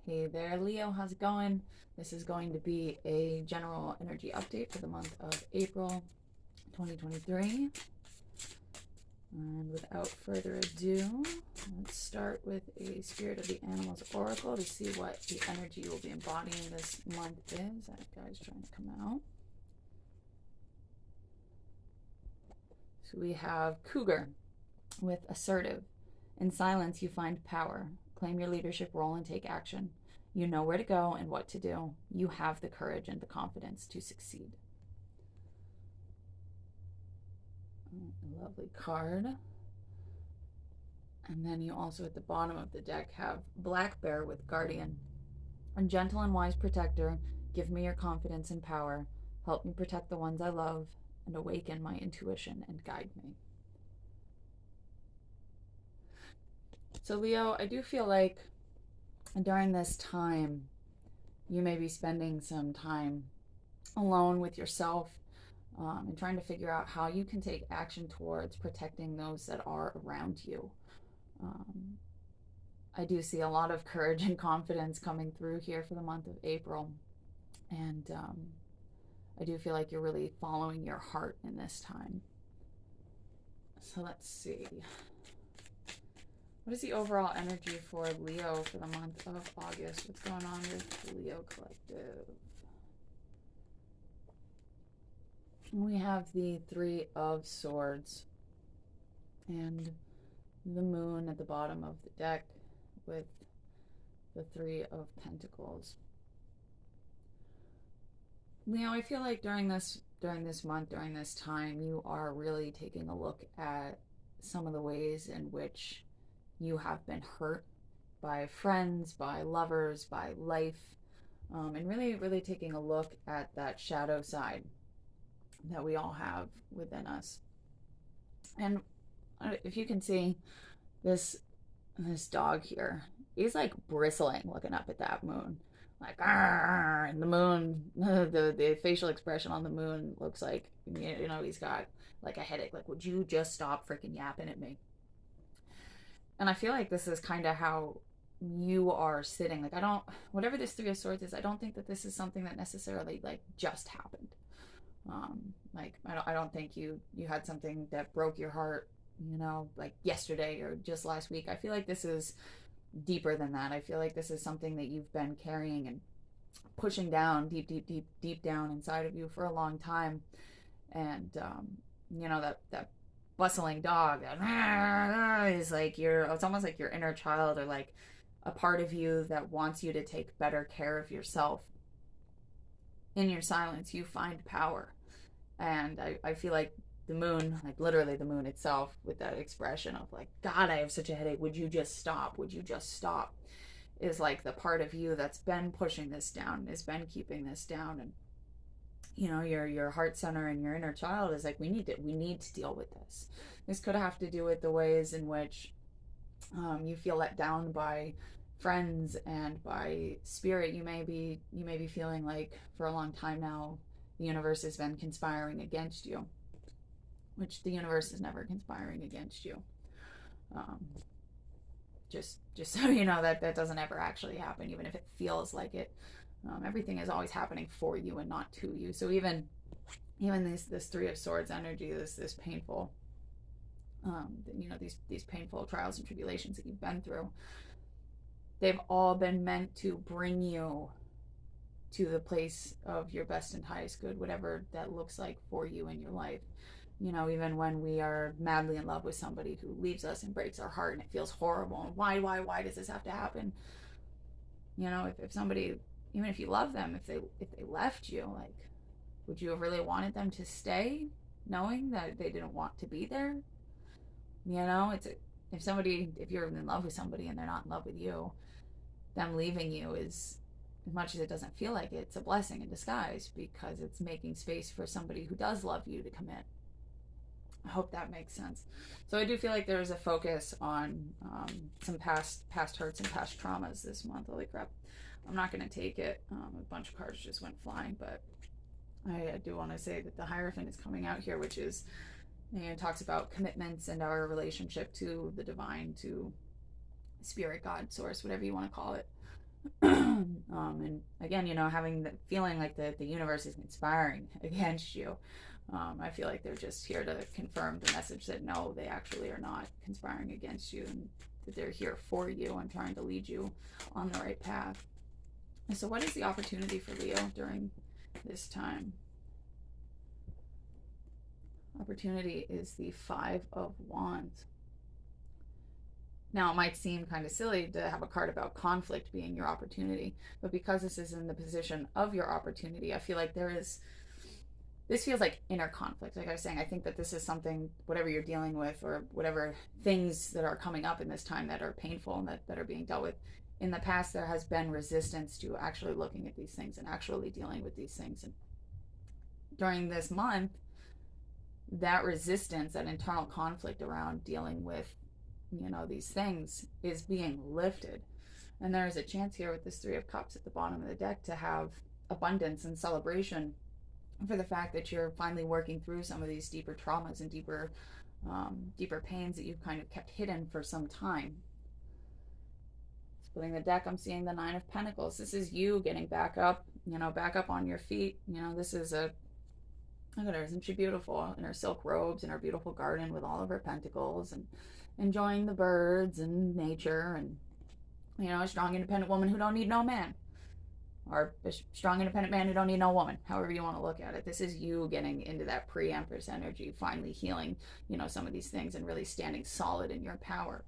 Hey there, Leo. How's it going? This is going to be a general energy update for the month of April 2023. And without further ado, let's start with a Spirit of the Animals Oracle to see what the energy we'll be embodying this month is. That guy's trying to come out. So we have Cougar with Assertive. In silence, you find power. Claim your leadership role and take action. You know where to go and what to do. You have the courage and the confidence to succeed. A lovely card. And then you also at the bottom of the deck have Black Bear with Guardian. A gentle and wise protector, give me your confidence and power. Help me protect the ones I love and awaken my intuition and guide me. So Leo, I do feel like during this time, you may be spending some time alone with yourself and trying to figure out how you can take action towards protecting those that are around you. I do see a lot of courage and confidence coming through here for the month of April. And I do feel like you're really following your heart in this time. So let's see. What is the overall energy for Leo for the month of August? What's going on with Leo Collective? We have the Three of Swords and the Moon at the bottom of the deck with the Three of Pentacles. Leo, I feel like during this month, during this time, you are really taking a look at some of the ways in which you have been hurt by friends, by lovers, by life, and really taking a look at that shadow side that we all have within us. And if you can see this dog here, he's like bristling looking up at that moon, like argh, and the moon, the facial expression on the moon looks like, you know, he's got like a headache, like, would you just stop freaking yapping at me? And I feel like this is kind of how you are sitting. Like, whatever this Three of Swords is, I don't think that this is something that necessarily like just happened. Like, I don't think you had something that broke your heart, you know, like yesterday or just last week. I feel like this is deeper than that. I feel like this is something that you've been carrying and pushing down deep down inside of you for a long time. And, you know, that bustling dog that is like it's almost like your inner child, or like a part of you that wants you to take better care of yourself. In your silence, you find power. And I feel like the moon, like literally the moon itself, with that expression of like, God, I have such a headache. Would you just stop? Would you just stop? Is like the part of you that's been pushing this down, has been keeping this down. And you know, your heart center and your inner child is like, we need to deal with this. This could have to do with the ways in which you feel let down by friends and by spirit. You may be feeling like for a long time now the universe has been conspiring against you, which the universe is never conspiring against you. Just so you know, that doesn't ever actually happen, even if it feels like it. Everything is always happening for you and not to you. So even this Three of Swords energy, this painful, you know, these painful trials and tribulations that you've been through, they've all been meant to bring you to the place of your best and highest good, whatever that looks like for you in your life. You know, even when we are madly in love with somebody who leaves us and breaks our heart and it feels horrible, and why does this have to happen? You know, if somebody, even if you love them, if they left you, like, would you have really wanted them to stay knowing that they didn't want to be there? You know, if you're in love with somebody and they're not in love with you, them leaving you is, as much as it doesn't feel like it, it's a blessing in disguise, because it's making space for somebody who does love you to come in. I hope that makes sense. So I do feel like there's a focus on some past hurts and past traumas this month. Holy crap. I'm not going to take it. A bunch of cards just went flying, but I do want to say that the Hierophant is coming out here, which is, you know, talks about commitments and our relationship to the divine, to spirit, God, source, whatever you want to call it. And again, having the feeling like the universe is conspiring against you. I feel like they're just here to confirm the message that no, they actually are not conspiring against you, and that they're here for you and trying to lead you on the right path. And so, what is the opportunity for Leo during this time? Opportunity is the Five of Wands. Now, it might seem kind of silly to have a card about conflict being your opportunity, but because this is in the position of your opportunity, I feel like this feels like inner conflict. Like I was saying, I think that this is something, whatever you're dealing with, or whatever things that are coming up in this time that are painful and that are being dealt with. In the past, there has been resistance to actually looking at these things and actually dealing with these things. And during this month, that resistance, that internal conflict around dealing with these things is being lifted. And there's a chance here with this Three of Cups at the bottom of the deck to have abundance and celebration for the fact that you're finally working through some of these deeper traumas and deeper pains that you've kind of kept hidden for some time. Splitting the deck, I'm seeing the Nine of Pentacles. This is you getting back up, back up on your feet. This is look at her, isn't she beautiful in her silk robes, in her beautiful garden with all of her pentacles, and enjoying the birds and nature, and a strong independent woman who don't need no man, or a strong independent man who don't need no woman, however you want to look at it. This is you getting into that pre-empress energy, finally healing some of these things and really standing solid in your power.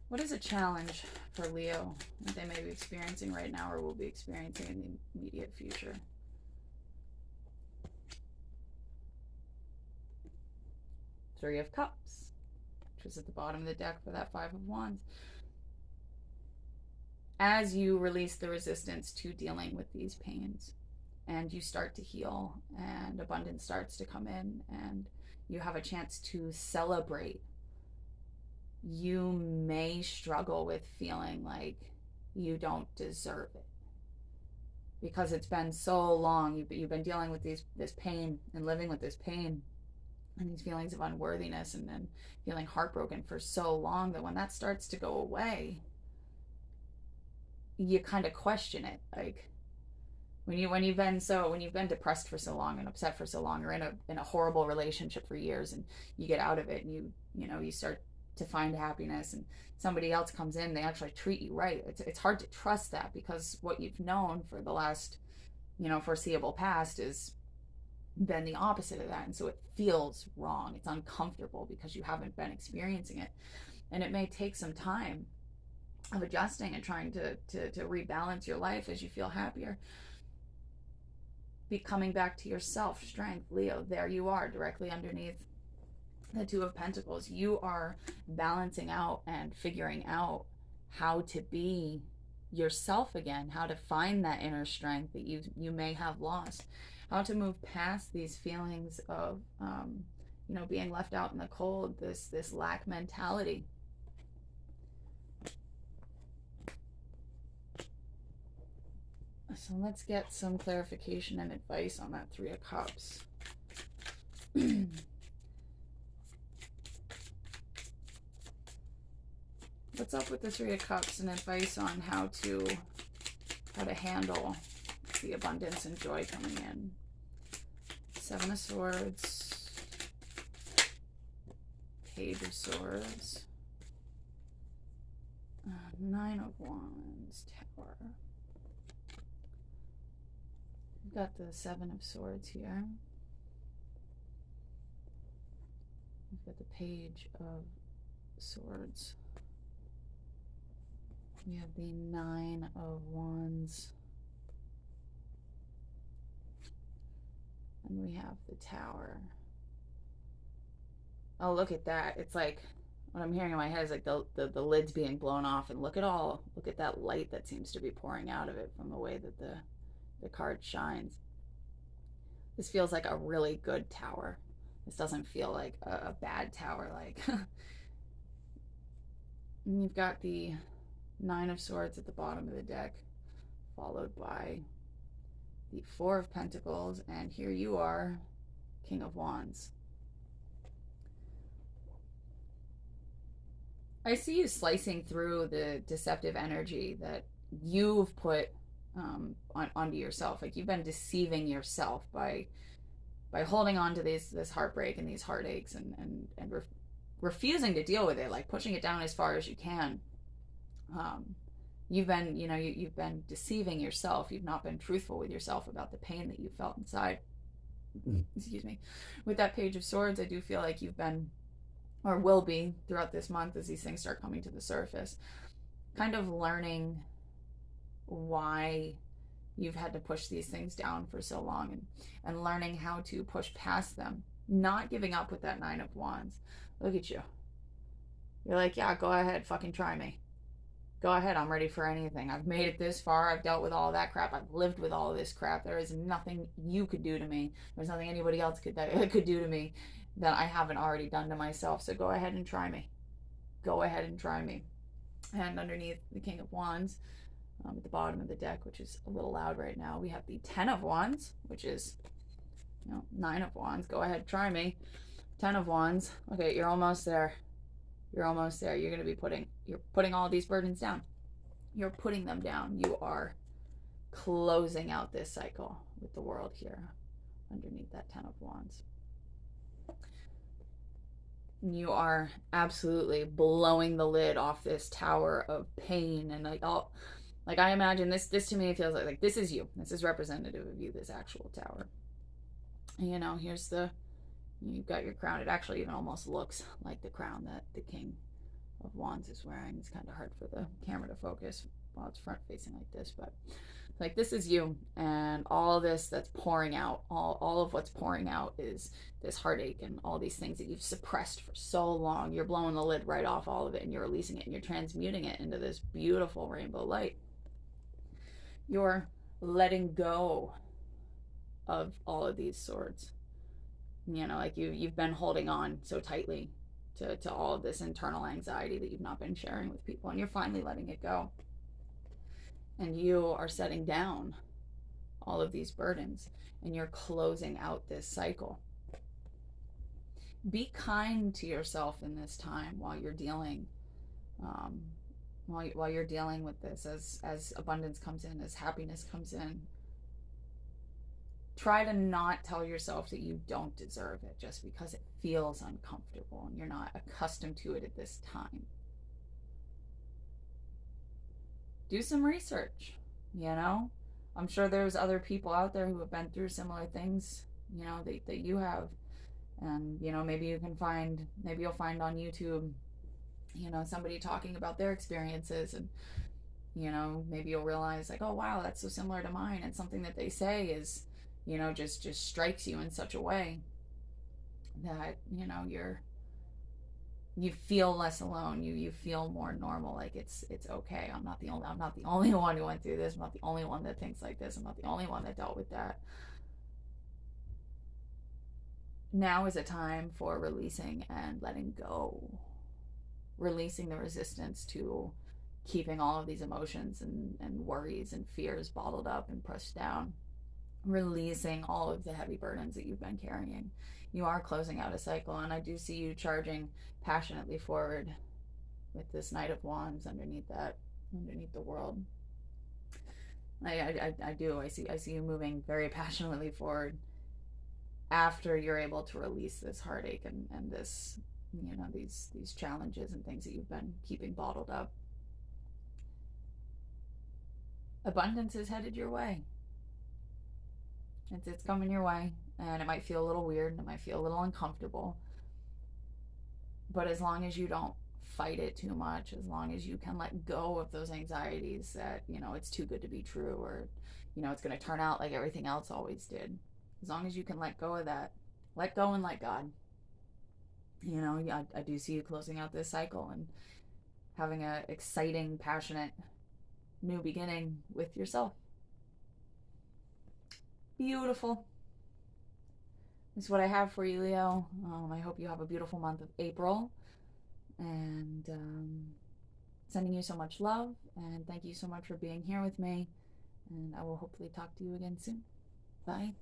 What is a challenge for Leo that they may be experiencing right now or will be experiencing in the immediate future? Three of Cups, which is at the bottom of the deck for that Five of Wands. As you release the resistance to dealing with these pains and you start to heal and abundance starts to come in and you have a chance to celebrate, you may struggle with feeling like you don't deserve it because it's been so long. You've been dealing with this pain and living with this pain and these feelings of unworthiness and then feeling heartbroken for so long that when that starts to go away, you kind of question it. Like when you've been depressed for so long and upset for so long, or in a horrible relationship for years, and you get out of it and you start to find happiness and somebody else comes in, they actually treat you right. It's hard to trust that because what you've known for the last foreseeable past is been the opposite of that, and so it feels wrong. It's uncomfortable because you haven't been experiencing it, and it may take some time of adjusting and trying to rebalance your life as you feel happier. Be coming back to yourself, strength, Leo. There you are, directly underneath the Two of Pentacles. You are balancing out and figuring out how to be yourself again, how to find that inner strength that you may have lost, how to move past these feelings of being left out in the cold, this lack mentality. So let's get some clarification and advice on that Three of Cups. What's up with the Three of Cups and advice on how to handle the abundance and joy coming in? Seven of Swords, Page of Swords, Nine of Wands, Tower. We've got the Seven of Swords here. We've got the Page of Swords. We have the Nine of Wands. And we have the Tower. Oh, look at that. It's like, what I'm hearing in my head is like the lid's being blown off, and look at that light that seems to be pouring out of it from the way that the card shines. This feels like a really good tower. This doesn't feel like a bad tower. Like, and you've got the Nine of Swords at the bottom of the deck, followed by the Four of Pentacles, and here you are, King of Wands. I see you slicing through the deceptive energy that you've put onto yourself. Like you've been deceiving yourself by holding on to this heartbreak and these heartaches and refusing to deal with it, like pushing it down as far as you can. Um, you've been, you've been deceiving yourself. You've not been truthful with yourself about the pain that you felt inside. Excuse me. With that Page of Swords, I do feel like you've been, or will be throughout this month as these things start coming to the surface, kind of learning why you've had to push these things down for so long, and learning how to push past them, not giving up with that Nine of Wands. Look at you. You're like, yeah, go ahead, fucking try me. Go ahead, I'm ready for anything. I've made it this far. I've dealt with all that crap. I've lived with all this crap. There is nothing you could do to me. There's nothing anybody else could do to me that I haven't already done to myself. So go ahead and try me. Go ahead and try me. And underneath the King of Wands, at the bottom of the deck, which is a little loud right now, we have the Ten of Wands, which is, Nine of Wands. Go ahead, try me. Ten of Wands. Okay, you're almost there. You're almost there. You're going to be putting all these burdens down. You're putting them down. You are closing out this cycle with the World here underneath that Ten of Wands. You are absolutely blowing the lid off this tower of pain, and like I imagine this to me feels like this is you. This is representative of you, this actual tower. And here's you've got your crown. It actually even almost looks like the crown that the King of Wands is wearing. It's kind of hard for the camera to focus while it's front facing like this, but like this is you, and all this that's pouring out, all of what's pouring out is this heartache and all these things that you've suppressed for so long. You're blowing the lid right off all of it, and you're releasing it, and you're transmuting it into this beautiful rainbow light. You're letting go of all of these swords. Like you've been holding on so tightly to all of this internal anxiety that you've not been sharing with people, and you're finally letting it go. And you are setting down all of these burdens, and you're closing out this cycle. Be kind to yourself in this time while you're dealing while you're dealing with this, as abundance comes in, as happiness comes in. Try to not tell yourself that you don't deserve it just because it feels uncomfortable and you're not accustomed to it at this time. Do some research. I'm sure there's other people out there who have been through similar things, that you have. And maybe you'll find on YouTube, somebody talking about their experiences, and maybe you'll realize like, oh wow, that's so similar to mine, and something that they say is, just strikes you in such a way that you feel less alone. You feel more normal. Like it's okay. I'm not the only one who went through this. I'm not the only one that thinks like this. I'm not the only one that dealt with that. Now is a time for releasing and letting go. Releasing the resistance to keeping all of these emotions and worries and fears bottled up and pressed down. Releasing all of the heavy burdens that you've been carrying. You are closing out a cycle, and I do see you charging passionately forward with this Knight of Wands underneath the World. I do. I see you moving very passionately forward after you're able to release this heartache and this, these challenges and things that you've been keeping bottled up. Abundance is headed your way. It's coming your way, and it might feel a little weird, and it might feel a little uncomfortable, but as long as you don't fight it too much, as long as you can let go of those anxieties that it's too good to be true, or it's going to turn out like everything else always did, as long as you can let go of that, let go and let God. I do see you closing out this cycle and having a exciting, passionate new beginning with yourself. Beautiful. This is what I have for you, Leo. I hope you have a beautiful month of April, and sending you so much love, and thank you so much for being here with me, and I will hopefully talk to you again soon. Bye.